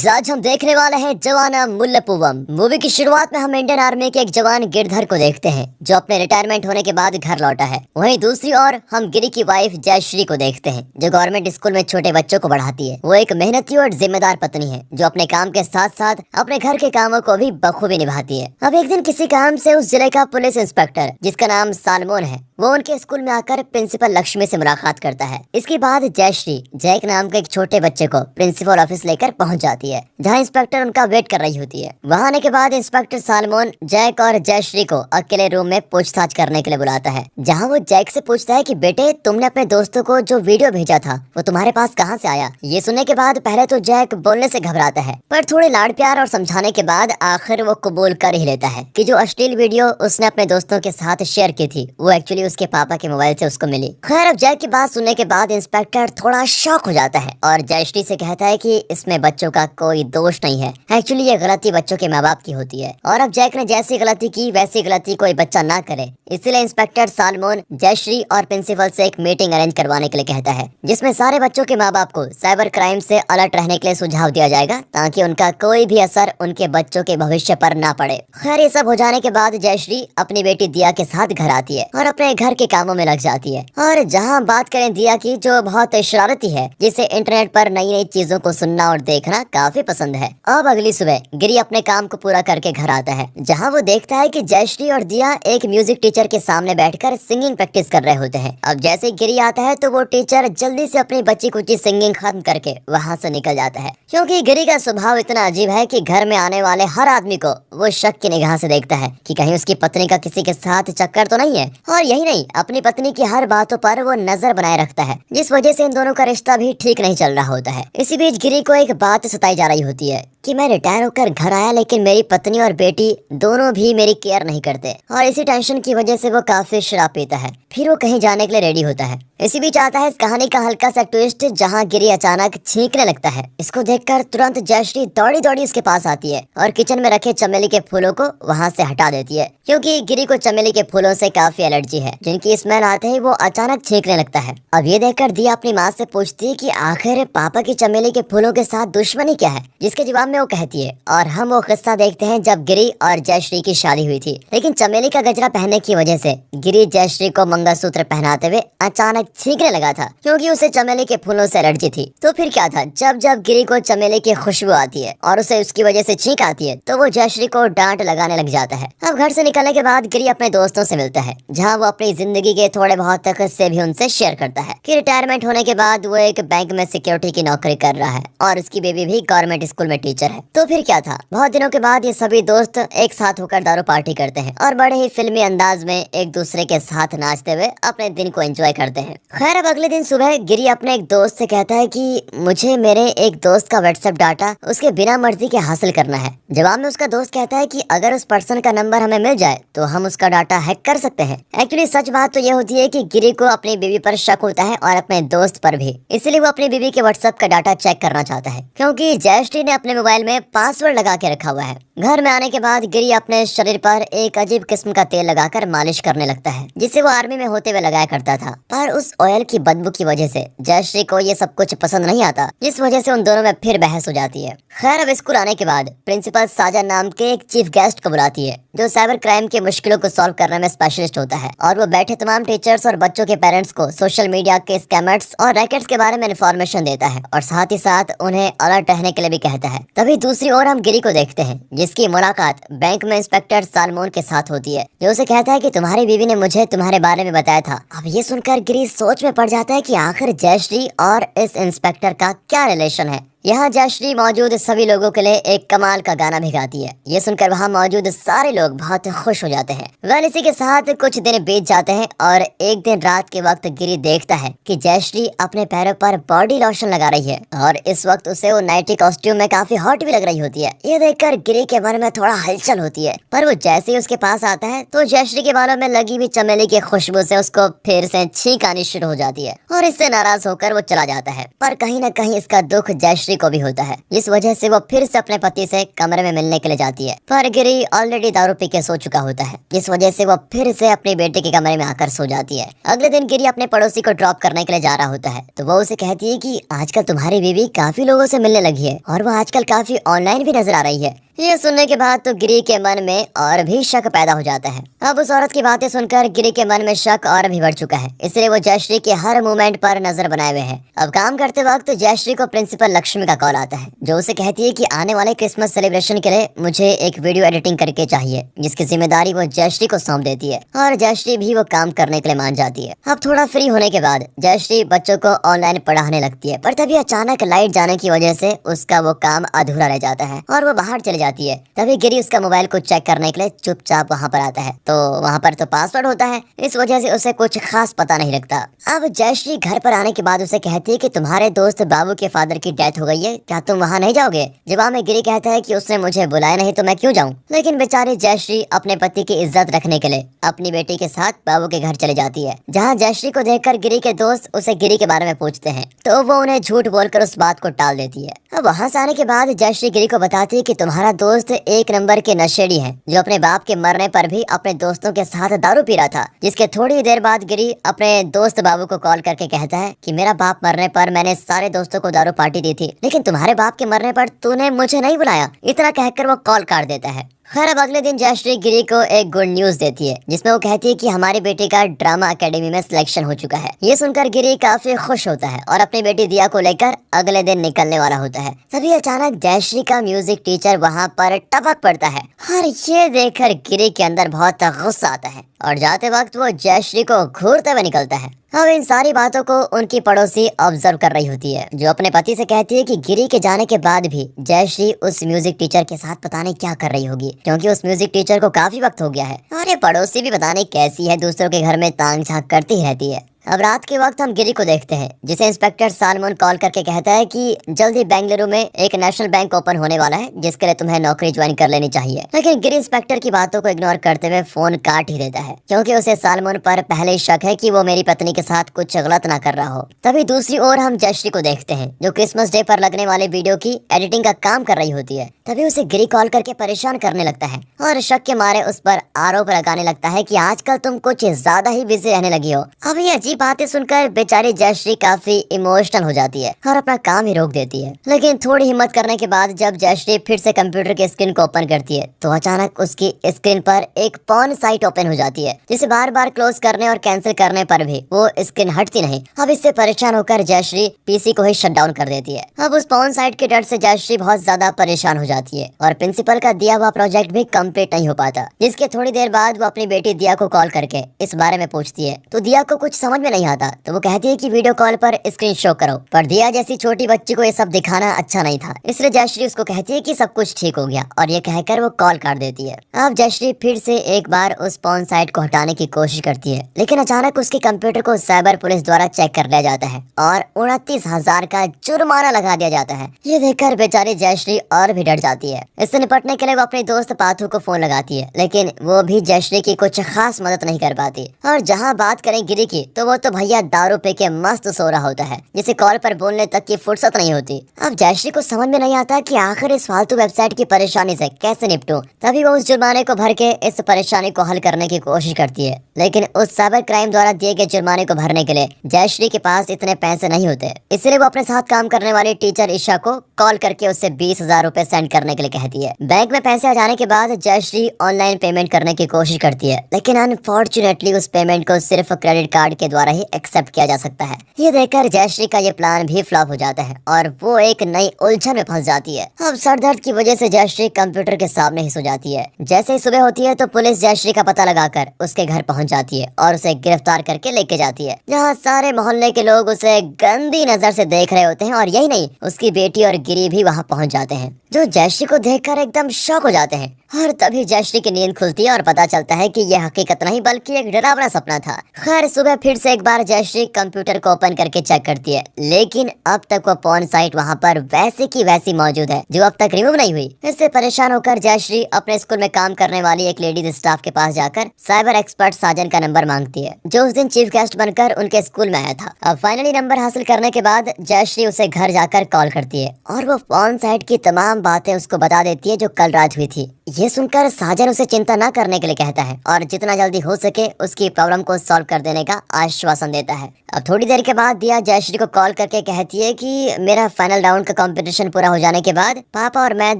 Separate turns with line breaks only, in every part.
आज हम देखने वाले हैं जवाना मुल्लपुवम। मूवी की शुरुआत में हम इंडियन आर्मी के एक जवान गिरधर को देखते हैं जो अपने रिटायरमेंट होने के बाद घर लौटा है। वहीं दूसरी ओर हम गिरी की वाइफ जयश्री को देखते हैं जो गवर्नमेंट स्कूल में छोटे बच्चों को पढ़ाती है। वो एक मेहनती और जिम्मेदार पत्नी है जो अपने काम के साथ साथ अपने घर के कामों को भी बखूबी निभाती है। अब एक दिन किसी काम से उस जिले का पुलिस इंस्पेक्टर जिसका नाम सालमोन है वो उनके स्कूल में आकर प्रिंसिपल लक्ष्मी से मुलाकात करता है। इसके बाद जयश्री जैक नाम के एक छोटे बच्चे को प्रिंसिपल ऑफिस लेकर पहुंच जाती है जहां इंस्पेक्टर उनका वेट कर रही होती है। वहां आने के बाद इंस्पेक्टर सालमोन जैक और जयश्री को अकेले रूम में पूछताछ करने के लिए बुलाता है जहां वो जैक से पूछता है कि बेटे तुमने अपने दोस्तों को जो वीडियो भेजा था वो तुम्हारे पास कहां से आया। ये सुनने के बाद पहले तो जैक बोलने से घबराता है पर थोड़े लाड़ प्यार और समझाने के बाद आखिर वो कबूल कर ही लेता है कि जो अश्लील वीडियो उसने अपने दोस्तों के साथ शेयर की थी वो एक्चुअली उसके पापा के मोबाइल से उसको मिली। खैर अब जैक की बात सुनने के बाद इंस्पेक्टर थोड़ा शॉक हो जाता है और जयश्री से कहता है कि इसमें बच्चों का कोई दोष नहीं है, एक्चुअली ये गलती बच्चों के माँ बाप की होती है और अब जैक ने जैसी गलती की वैसी गलती कोई बच्चा ना करे। इसलिए इंस्पेक्टर सालमोन जयश्री और प्रिंसिपल से एक मीटिंग अरेंज करवाने के लिए कहता है जिसमें सारे बच्चों के माँ बाप को साइबर क्राइम से अलर्ट रहने के लिए सुझाव दिया जाएगा ताकि उनका कोई भी असर उनके बच्चों के भविष्य पर ना पड़े। खैर ये सब हो जाने के बाद जयश्री अपनी बेटी दिया के साथ घर आती है और अपने घर के कामों में लग जाती है। और जहाँ बात करें दिया की जो बहुत शरारती है जिसे इंटरनेट पर नई नई चीजों को सुनना और देखना काफी पसंद है। अब अगली सुबह गिरी अपने काम को पूरा करके घर आता है जहाँ वो देखता है कि जयश्री और दिया एक म्यूजिक टीचर के सामने बैठकर सिंगिंग प्रैक्टिस कर रहे होते हैं। अब जैसे ही गिरी आता है तो वो टीचर जल्दी से अपनी बच्ची कुची सिंगिंग खत्म करके वहाँ से निकल जाता है क्योंकि गिरी का स्वभाव इतना अजीब है कि घर में आने वाले हर आदमी को वो शक की निगाह से देखता है कि कहीं उसकी पत्नी का किसी के साथ चक्कर तो नहीं है। और यही नहीं अपनी पत्नी की हर बातों पर वो नजर बनाए रखता है जिस वजह से इन दोनों का रिश्ता भी ठीक नहीं चल रहा होता है। इसी बीच गिरी को एक बात सताई जा रही होती है कि मैं रिटायर होकर घर आया लेकिन मेरी पत्नी और बेटी दोनों भी मेरी केयर नहीं करते और इसी टेंशन की वजह से वो काफी शराब पीता है। फिर वो कहीं जाने के लिए रेडी होता है। इसी बीच आता है इस कहानी का हल्का सा ट्विस्ट जहाँ गिरी अचानक छींकने लगता है। इसको देखकर तुरंत जयश्री दौड़ी दौड़ी उसके पास आती है और किचन में रखे चमेली के फूलों को वहाँ से हटा देती है क्योंकि गिरी को चमेली के फूलों से काफी एलर्जी है जिनकी स्मेल आते ही वो अचानक छींकने लगता है। अब ये देखकर दिया अपनी माँ से पूछती है कि आखिर पापा की चमेली के फूलों के साथ दुश्मनी क्या है, जिसके जवाब में वो कहती है और हम वो किस्सा देखते हैं जब गिरी और जयश्री की शादी हुई थी लेकिन चमेली का गजरा पहनने की वजह से गिरी जयश्री को मंगलसूत्र पहनाते हुए अचानक छींकने लगा था क्योंकि उसे चमेली के फूलों से एलर्जी थी। तो फिर क्या था, जब जब गिरी को चमेली की खुशबू आती है और उसे उसकी वजह से छींक आती है तो वो जयश्री को डांट लगाने लग जाता है। अब घर से निकलने के बाद गिरी अपने दोस्तों से मिलता है जहाँ वो अपनी जिंदगी के थोड़े बहुत तक से भी उनसे शेयर करता है कि रिटायरमेंट होने के बाद वो एक बैंक में सिक्योरिटी की नौकरी कर रहा है और उसकी बेबी भी गवर्नमेंट स्कूल में टीचर है। तो फिर क्या था, बहुत दिनों के बाद ये सभी दोस्त एक साथ होकर दारू पार्टी करते हैं और बड़े ही फिल्मी अंदाज में एक दूसरे के साथ नाचते हुए अपने दिन को एंजॉय करते हैं। खैर अब अगले दिन सुबह गिरी अपने एक दोस्त से कहता है कि मुझे मेरे एक दोस्त का व्हाट्सएप डाटा उसके बिना मर्जी के हासिल करना है। जवाब में उसका दोस्त कहता है कि अगर उस पर्सन का नंबर हमें मिल जाए तो हम उसका डाटा हैक कर सकते हैं। एक्चुअली सच बात तो ये होती है कि गिरी को अपनी बीवी पर शक होता है और अपने दोस्त पर भी, इसलिए वो अपनी बीवी के व्हाट्सएप का डाटा चेक करना चाहता है क्योंकि जयश्री ने अपने मोबाइल में पासवर्ड लगा के रखा हुआ है। घर में आने के बाद गिरी अपने शरीर पर एक अजीब किस्म का तेल लगाकर मालिश करने लगता है जिसे वो आर्मी में होते हुए लगाया करता था, पर उस ऑयल की बदबू की वजह से जयश्री को ये सब कुछ पसंद नहीं आता जिस वजह से उन दोनों में फिर बहस हो जाती है। खैर अब स्कूल आने के बाद प्रिंसिपल साजन नाम के एक चीफ गेस्ट को बुलाती है जो साइबर क्राइम के मुश्किलों को सॉल्व करने में स्पेशलिस्ट होता है और वो बैठे तमाम टीचर्स और बच्चों के पेरेंट्स को सोशल मीडिया के स्कैमर्स और रैकेट्स के बारे में इन्फॉर्मेशन देता है और साथ ही साथ उन्हें अलर्ट रहने के लिए भी कहता है। तभी दूसरी ओर हम गिरी को देखते हैं जिसकी मुलाकात बैंक में इंस्पेक्टर सालमोन के साथ होती है जो उसे कहता है कि तुम्हारी बीवी ने मुझे तुम्हारे बारे में बताया था। अब ये सुनकर गिरी सोच में पड़ जाता है कि आखिर जयश्री और इस इंस्पेक्टर का क्या रिलेशन है। यहाँ जयश्री मौजूद सभी लोगों के लिए एक कमाल का गाना भी गाती है। ये सुनकर वहाँ मौजूद सारे लोग बहुत खुश हो जाते हैं। वेल इसी के साथ कुछ दिन बीत जाते हैं और एक दिन रात के वक्त गिरी देखता है कि जयश्री अपने पैरों पर बॉडी लोशन लगा रही है और इस वक्त उसे वो नाइटी कॉस्ट्यूम में काफी हॉट भी लग रही होती है। ये देखकर गिरी के मन में थोड़ा हलचल होती है, पर वो जैसे ही उसके पास आता है तो जयश्री के बालों में लगी हुई चमेली की खुशबू से उसको फिर से छींक आनी शुरू हो जाती है और इससे नाराज होकर वो चला जाता है। पर कहीं न कहीं इसका दुख जयश्री जयश्री को भी होता है। इस वजह से वो फिर से अपने पति से कमरे में मिलने के लिए जाती है, पर गिरी ऑलरेडी दारू पी के सो चुका होता है। इस वजह से वो फिर से अपने बेटे के कमरे में आकर सो जाती है। अगले दिन गिरी अपने पड़ोसी को ड्रॉप करने के लिए जा रहा होता है, तो वो उसे कहती है कि आजकल तुम्हारी बीवी काफी लोगों से मिलने लगी है और वो आजकल काफी ऑनलाइन भी नजर आ रही है। ये सुनने के बाद तो गिरी के मन में और भी शक पैदा हो जाता है। अब उस औरत की बातें सुनकर गिरी के मन में शक और भी बढ़ चुका है, इसलिए वो जयश्री के हर मूवमेंट पर नजर बनाए हुए है। अब काम करते वक्त तो जयश्री को प्रिंसिपल लक्ष्मी का कॉल आता है, जो उसे कहती है कि आने वाले क्रिसमस सेलिब्रेशन के लिए मुझे एक वीडियो एडिटिंग करके चाहिए, जिसकी जिम्मेदारी वो जयश्री को सौंप देती है और जयश्री भी वो काम करने के लिए मान जाती है। अब थोड़ा फ्री होने के बाद जयश्री बच्चों को ऑनलाइन पढ़ाने लगती है, पर तभी अचानक लाइट जाने की वजह से उसका वो काम अधूरा रह जाता है और वो बाहर चली जाती है। तभी गिरी उसका मोबाइल को चेक करने के लिए चुपचाप वहाँ पर आता है, तो वहाँ पर तो पासवर्ड होता है, इस वजह से उसे कुछ खास पता नहीं लगता। अब जयश्री घर पर आने के बाद उसे कहती है कि तुम्हारे दोस्त बाबू के फादर की डेथ हो गई है, क्या तुम वहाँ नहीं जाओगे? जवाब में गिरी कहता है कि उसने मुझे बुलाया नहीं तो मैं क्यों जाऊँ। लेकिन बेचारी जयश्री अपने पति की इज्जत रखने के लिए अपनी बेटी के साथ बाबू के घर चली जाती है, जहाँ जयश्री को देखकर गिरी के दोस्त उसे गिरी के बारे में पूछते हैं, तो वो उन्हें झूठ बोलकर उस बात को टाल देती है। अब वहाँ से आने के बाद जयश्री गिरी को बताती है कि तुम्हारा दोस्त एक नंबर के नशेड़ी है, जो अपने बाप के मरने पर भी अपने दोस्तों के साथ दारू पी रहा था। जिसके थोड़ी देर बाद गिरी अपने दोस्त बाबू को कॉल करके कहता है कि मेरा बाप मरने पर मैंने सारे दोस्तों को दारू पार्टी दी थी, लेकिन तुम्हारे बाप के मरने पर तूने मुझे नहीं बुलाया। इतना कहकर वो कॉल काट देता है। खैर अब अगले दिन जयश्री गिरी को एक गुड न्यूज देती है, जिसमें वो कहती है कि हमारी बेटी का ड्रामा एकेडमी में सिलेक्शन हो चुका है। ये सुनकर गिरी काफी खुश होता है और अपनी बेटी दिया को लेकर अगले दिन निकलने वाला होता है। तभी अचानक जयश्री का म्यूजिक टीचर वहाँ पर टपक पड़ता है और ये देखकर गिरी के अंदर बहुत गुस्सा आता है और जाते वक्त वो जयश्री को घूरते हुए निकलता है। अब इन सारी बातों को उनकी पड़ोसी ऑब्जर्व कर रही होती है, जो अपने पति से कहती है कि गिरी के जाने के बाद भी जयश्री उस म्यूजिक टीचर के साथ पता नहीं क्या कर रही होगी, क्योंकि उस म्यूजिक टीचर को काफी वक्त हो गया है और ये पड़ोसी भी पता नहीं कैसी है, दूसरों के घर में तांग झांक करती ही रहती है। अब रात के वक्त हम गिरी को देखते हैं, जिसे इंस्पेक्टर सालमन कॉल करके कहता है कि जल्दी बेंगलुरु में एक नेशनल बैंक ओपन होने वाला है, जिसके लिए तुम्हें नौकरी ज्वाइन कर लेनी चाहिए। लेकिन गिरी इंस्पेक्टर की बातों को इग्नोर करते हुए फोन काट ही देता है, क्योंकि उसे सालमन पर पहले ही शक है कि वो मेरी पत्नी के साथ कुछ गलत ना कर रहा हो। तभी दूसरी ओर हम जयश्री को देखते हैं, जो क्रिसमस डे पर लगने वाले वीडियो की एडिटिंग का काम कर रही होती है। तभी उसे गिरी कॉल करके परेशान करने लगता है और शक के मारे उस पर आरोप लगाने लगता है कि आजकल तुम कुछ ज्यादा ही बिजी रहने लगी हो। अब ये अजीब बातें सुनकर बेचारी जयश्री काफी इमोशनल हो जाती है और अपना काम ही रोक देती है। लेकिन थोड़ी हिम्मत करने के बाद जब जयश्री फिर से कंप्यूटर की स्क्रीन को ओपन करती है, तो अचानक उसकी स्क्रीन पर एक पॉर्न साइट ओपन हो जाती है, जिसे बार बार क्लोज करने और कैंसिल करने पर भी वो स्क्रीन हटती नहीं। अब इससे परेशान होकर जयश्री पीसी को ही शट डाउन कर देती है। अब उस पॉर्न साइट के डर से जयश्री बहुत ज्यादा परेशान हो जाती है और प्रिंसिपल का दिया हुआ प्रोजेक्ट भी कंप्लीट नहीं हो पाता। जिसके थोड़ी देर बाद वो अपनी बेटी दिया को कॉल करके इस बारे में पूछती है, तो दिया को कुछ समझ में नहीं आता, तो वो कहती है कि वीडियो कॉल पर स्क्रीन शो करो। पर दिया जैसी छोटी बच्ची को ये सब दिखाना अच्छा नहीं था, इसलिए जयश्री उसको कहती है कि सब कुछ ठीक हो गया और ये कहकर वो कॉल काट देती है। अब जयश्री फिर से एक बार उस पॉर्न साइट को हटाने की कोशिश करती है, लेकिन अचानक उसके कंप्यूटर को साइबर पुलिस द्वारा चेक कर लिया जाता है और 29,000 का जुर्माना लगा दिया जाता है। ये देखकर बेचारी जयश्री और भी डर जाती है। इससे निपटने के लिए वो अपने दोस्त पाथू को फोन लगाती है, लेकिन वो भी जयश्री की कुछ खास मदद नहीं कर पाती। और जहाँ बात करें गिरी की, तो वो तो भैया दारू पी के मस्त सो रहा होता है, जिसे कॉल पर बोलने तक की फुर्सत नहीं होती। अब जयश्री को समझ में नहीं आता कि आखिर इस फालतू वेबसाइट की परेशानी से कैसे निपटूं। तभी वो उस जुर्माने को भर के इस परेशानी को हल करने की कोशिश करती है, लेकिन उस साइबर क्राइम द्वारा दिए गए जुर्माने को भरने के लिए जयश्री के पास इतने पैसे नहीं होते। इसलिए वो अपने साथ काम करने वाली टीचर ईशा को कॉल करके उससे 20,000 रुपए सेंड करने के लिए कहती है। बैंक में पैसे आ जाने के बाद जयश्री ऑनलाइन पेमेंट करने की कोशिश करती है, लेकिन अनफॉर्चुनेटली उस पेमेंट को सिर्फ क्रेडिट कार्ड के द्वारा ही एक्सेप्ट किया जा सकता है। ये देखकर जयश्री का ये प्लान भी फ्लॉप हो जाता है और वो एक नई उलझन में फंस जाती है। अब सर दर्द की वजह से जयश्री कंप्यूटर के सामने ही सो जाती है। जैसे ही सुबह होती है तो पुलिस जयश्री का पता लगाकर उसके घर पहुंच जाती है और उसे गिरफ्तार करके लेके जाती है, जहाँ सारे मोहल्ले के लोग उसे गंदी नजर से देख रहे होते हैं। और यही नहीं, उसकी बेटी और गिरी भी वहाँ पहुँच जाते हैं, जो जयश्री को देखकर एकदम शॉक हो जाते हैं और तभी जयश्री की नींद खुलती है और पता चलता है कि यह हकीकत नहीं बल्कि एक डरावना सपना था। खैर सुबह फिर से एक बार जयश्री कंप्यूटर को ओपन करके चेक करती है, लेकिन अब तक वो पॉर्न साइट वहाँ पर वैसे की वैसी मौजूद है जो अब तक रिमूव नहीं हुई। इससे परेशान होकर जयश्री अपने स्कूल में काम करने वाली एक लेडीज स्टाफ के पास जाकर साइबर एक्सपर्ट साजन का नंबर मांगती है, जो उस दिन चीफ गेस्ट बनकर उनके स्कूल में आया था। अब फाइनली नंबर हासिल करने के बाद जयश्री उसे घर जाकर कॉल करती है और वो पॉर्न साइट की तमाम बातें उसको बता देती है जो कल रात हुई थी। ये सुनकर साजन उसे चिंता न करने के लिए कहता है और जितना जल्दी हो सके उसकी प्रॉब्लम को सॉल्व कर देने का आश्वासन देता है। अब थोड़ी देर के बाद दिया जयश्री को कॉल करके कहती है कि मेरा फाइनल राउंड का कंपटीशन पूरा हो जाने के बाद पापा और मैं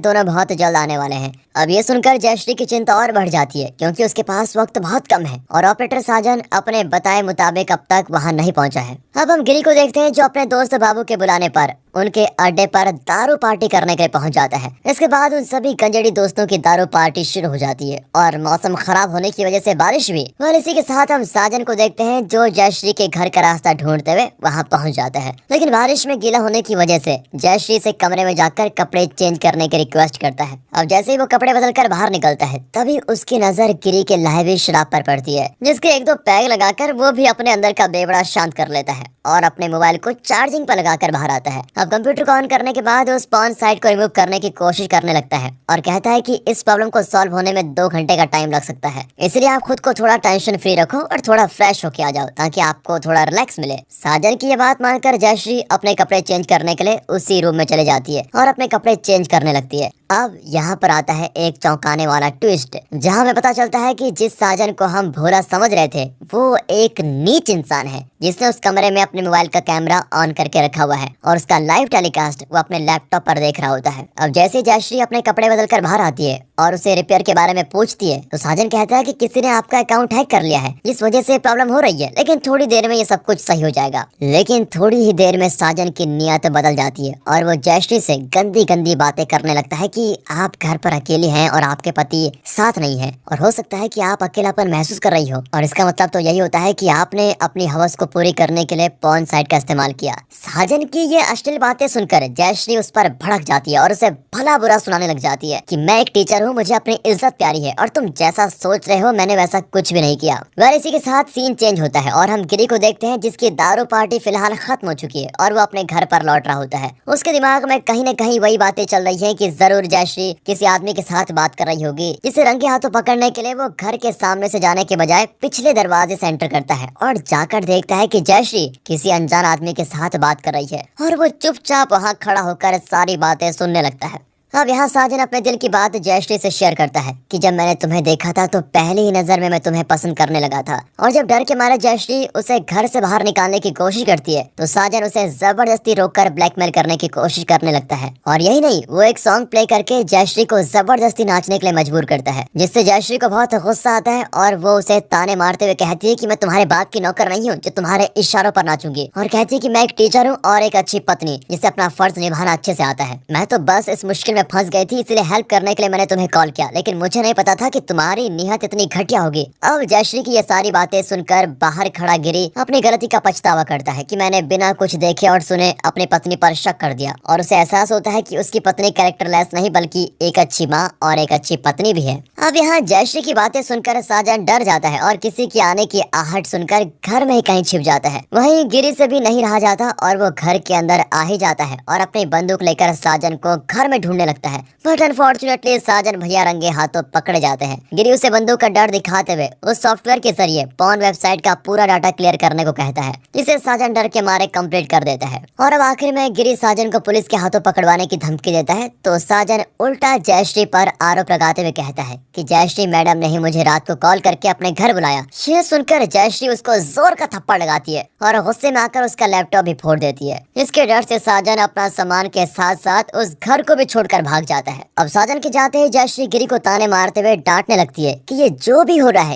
दोनों बहुत जल्द आने वाले हैं। अब ये सुनकर जयश्री की चिंता और बढ़ जाती है क्योंकि उसके पास वक्त बहुत कम है और ऑपरेटर साजन अपने बताए मुताबिक अब तक वहाँ नहीं पहुँचा है। अब हम गिरी को देखते हैं जो अपने दोस्त बाबू के बुलाने पर उनके अड्डे पर दारू पार्टी करने के लिए पहुंच जाता है। इसके बाद उन सभी गंजेड़ी दोस्तों की दारू पार्टी शुरू हो जाती है और मौसम खराब होने की वजह से बारिश भी। और इसी के साथ हम साजन को देखते हैं जो जयश्री के घर का रास्ता ढूंढते हुए वहां पहुंच जाता है, लेकिन बारिश में गीला होने की वजह से जयश्री से कमरे में जाकर कपड़े चेंज करने की रिक्वेस्ट करता है। अब जैसे ही वो कपड़े बदल कर बाहर निकलता है तभी उसकी नजर गिरी के लाए हुए शराब पर पड़ती है, जिसके एक दो पैग लगाकर वो भी अपने अंदर का बेबड़ा शांत कर लेता है और अपने मोबाइल को चार्जिंग पर लगाकर बाहर आता है। अब कंप्यूटर को ऑन करने के बाद उस पॉर्न साइट को रिमूव करने की कोशिश करने लगता है और कहता है कि इस प्रॉब्लम को सॉल्व होने में 2 घंटे का टाइम लग सकता है, इसलिए आप खुद को थोड़ा टेंशन फ्री रखो और थोड़ा फ्रेश होके आ जाओ ताकि आपको थोड़ा रिलैक्स मिले। साजन की ये बात मानकर जयश्री अपने कपड़े चेंज करने के लिए उसी रूम में चले जाती है और अपने कपड़े चेंज करने लगती है। अब यहाँ पर आता है एक चौंकाने वाला ट्विस्ट, जहाँ हमें पता चलता है कि जिस साजन को हम भोला समझ रहे थे वो एक नीच इंसान है जिसने उस कमरे में अपने मोबाइल का कैमरा ऑन करके रखा हुआ है और उसका लाइव टेलीकास्ट वो अपने लैपटॉप पर देख रहा होता है। अब जैसे जयश्री अपने कपड़े बदलकर बाहर आती है और उसे रिपेयर के बारे में पूछती है तो साजन कहता है कि किसी ने आपका अकाउंट हैक कर लिया है जिस वजह से प्रॉब्लम हो रही है, लेकिन थोड़ी देर में ये सब कुछ सही हो जाएगा। लेकिन थोड़ी ही देर में साजन की नीयत बदल जाती है और वो जयश्री से गंदी गंदी बातें करने लगता है कि आप घर पर अकेले हैं और आपके पति साथ नहीं है और हो सकता है कि आप अकेलापन महसूस कर रही हो और इसका मतलब तो यही होता है कि आपने अपनी हवस को पूरी करने के लिए पॉर्न साइट का इस्तेमाल किया। साजन की ये अश्लील बातें सुनकर जयश्री उस पर भड़क जाती है और उसे भला बुरा सुनाने लग जाती है कि मैं एक टीचर हूँ, मुझे अपनी इज्जत प्यारी है और तुम जैसा सोच रहे हो मैंने वैसा कुछ भी नहीं किया। वह इसी के साथ सीन चेंज होता है और हम गिरी को देखते हैं जिसकी दारू पार्टी फिलहाल खत्म हो चुकी है और वो अपने घर पर लौट रहा होता है। उसके दिमाग में कहीं न कहीं वही बातें चल रही है कि जरूर जयश्री किसी आदमी के साथ बात कर रही होगी, जिसे रंगे हाथों पकड़ने के लिए वो घर के सामने से जाने के बजाय पिछले दरवाजे से एंटर करता है और जाकर देखता है कि जयश्री किसी अनजान आदमी के साथ बात कर रही है और वो चुपचाप वहाँ खड़ा होकर सारी बातें सुनने लगता है। अब यहाँ साजन अपने दिल की बात जयश्री से शेयर करता है कि जब मैंने तुम्हें देखा था तो पहली ही नजर में मैं तुम्हें पसंद करने लगा था। और जब डर के मारे जयश्री उसे घर से बाहर निकालने की कोशिश करती है तो साजन उसे जबरदस्ती रोककर ब्लैकमेल करने की कोशिश करने लगता है और यही नहीं, वो एक सॉन्ग प्ले करके जयश्री को जबरदस्ती नाचने के लिए मजबूर करता है, जिससे जयश्री को बहुत गुस्सा आता है और वो उसे ताने मारते हुए कहती है कि मैं तुम्हारे बाप की नौकर नहीं हूँ जो तुम्हारे इशारों पर नाचूंगी, और कहती है कि मैं एक टीचर हूँ और एक अच्छी पत्नी जिसे अपना फर्ज निभाना अच्छे से आता है। मैं तो बस इस मुश्किल फंस गई थी, इसलिए हेल्प करने के लिए मैंने तुम्हें कॉल किया, लेकिन मुझे नहीं पता था कि तुम्हारी नीयत इतनी घटिया होगी। अब जयश्री की ये सारी बातें सुनकर बाहर खड़ा गिरी अपनी गलती का पछतावा करता है कि मैंने बिना कुछ देखे और सुने अपनी पत्नी पर शक कर दिया और उसे एहसास होता है कि उसकी पत्नी कैरेक्टरलेस नहीं बल्कि एक अच्छी माँ और एक अच्छी पत्नी भी है। अब यहाँ जयश्री की बातें सुनकर साजन डर जाता है और किसी की आने की आहट सुनकर घर में ही कहीं छिप जाता है। वहीं गिरी से भी नहीं रहा जाता और वो घर के अंदर आ ही जाता है और अपनी बंदूक लेकर साजन को घर में ढूंढने लगता है, बट अनफॉर्चुनेटली साजन भैया रंगे हाथों पकड़े जाते हैं। गिरी उसे बंदूक का डर दिखाते हुए उस सॉफ्टवेयर के जरिए पॉर्न वेबसाइट का पूरा डाटा क्लियर करने को कहता है, जिसे साजन डर के मारे कंप्लीट कर देता है। और अब आखिर में गिरी साजन को पुलिस के हाथों पकड़वाने की धमकी देता है तो साजन उल्टा जयश्री पर आरोप लगाते हुए कहता है कि जयश्री मैडम ने ही मुझे रात को कॉल करके अपने घर बुलाया। ये सुनकर जयश्री उसको जोर का थप्पड़ लगाती है और गुस्से में आकर उसका लैपटॉप भी फोड़ देती है। इसके डर से साजन अपना सामान के साथ साथ उस घर को भी छोड़कर भाग जाता है। अब साजन के जाते ही जयश्री गिरी को ताने मारते हुए डांटने लगती है कि ये जो भी हो रहा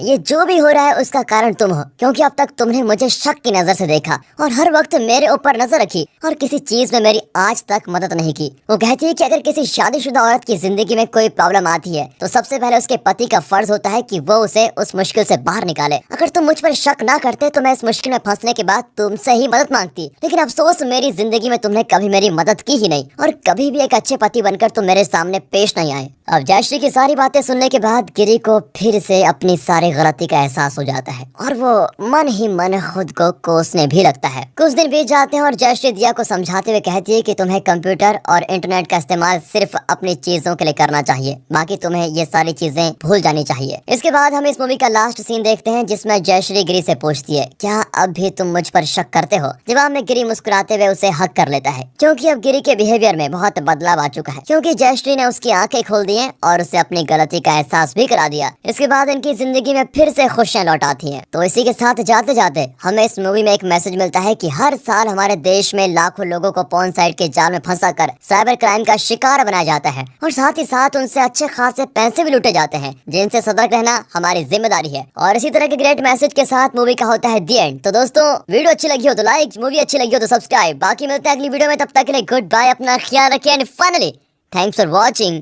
है उसका कारण तुम हो, क्योंकि अब तक तुमने मुझे शक की नजर से देखा और हर वक्त मेरे ऊपर नजर रखी और किसी चीज में मेरी आज तक मदद नहीं की। वो कहती है कि अगर किसी शादीशुदा औरत की जिंदगी में कोई प्रॉब्लम आती है तो सबसे पहले उसके पति का फर्ज होता है कि वो उसे उस मुश्किल से बाहर निकाले। अगर तुम मुझ पर शक ना करते तो मैं इस मुश्किल में फंसने के बाद तुमसे ही मदद मांगती, लेकिन अफसोस मेरी जिंदगी में तुमने कभी मेरी मदद की ही नहीं और कभी भी एक अच्छे पति बनकर तुम मेरे सामने पेश नहीं आए। अब जयश्री की सारी बातें सुनने के बाद गिरी को फिर से अपनी सारी गलती का एहसास हो जाता है और वो मन ही मन खुद को कोसने भी लगता है। कुछ दिन बीत जाते हैं और जयश्री दिया को समझाते हुए कहती है कि तुम्हें कंप्यूटर और इंटरनेट का इस्तेमाल सिर्फ अपनी चीजों के लिए करना चाहिए, बाकी तुम्हें ये सारी चीजें भूल जानी चाहिए। इसके बाद हम इस मूवी का लास्ट सीन देखते हैं जिसमें जयश्री गिरी से पूछती है, क्या अब भी तुम मुझ पर शक करते हो? जवाब में गिरी मुस्कुराते हुए उसे हक कर लेता है, क्योंकि अब गिरी के बिहेवियर में बहुत बदलाव आ चुका है, क्योंकि जयश्री ने उसकी आंखें खोल दी हैं और उसे अपनी गलती का एहसास भी करा दिया। इसके बाद इनकी जिंदगी में फिर से खुशियां लौट आती हैं। तो इसी के साथ जाते जाते हमें इस मूवी में एक मैसेज मिलता है कि हर साल हमारे देश में लाखों लोगों को पोर्न साइट के जाल में फंसा कर साइबर क्राइम का शिकार बनाया जाता है और साथ ही साथ उनसे अच्छे खासे पैसे भी लूटे जाते हैं, जिनसे सतर्क रहना हमारी जिम्मेदारी है। और इसी तरह के ग्रेट मैसेज के साथ मूवी का होता है दी एंड। तो दोस्तों, वीडियो अच्छी लगी हो तो लाइक, मूवी अच्छी लगी हो तो सब्सक्राइब। बाकी मिलते हैं अगली वीडियो में, तब तक के लिए गुड बाय, अपना ख्याल रखिए and finally thanks for watching.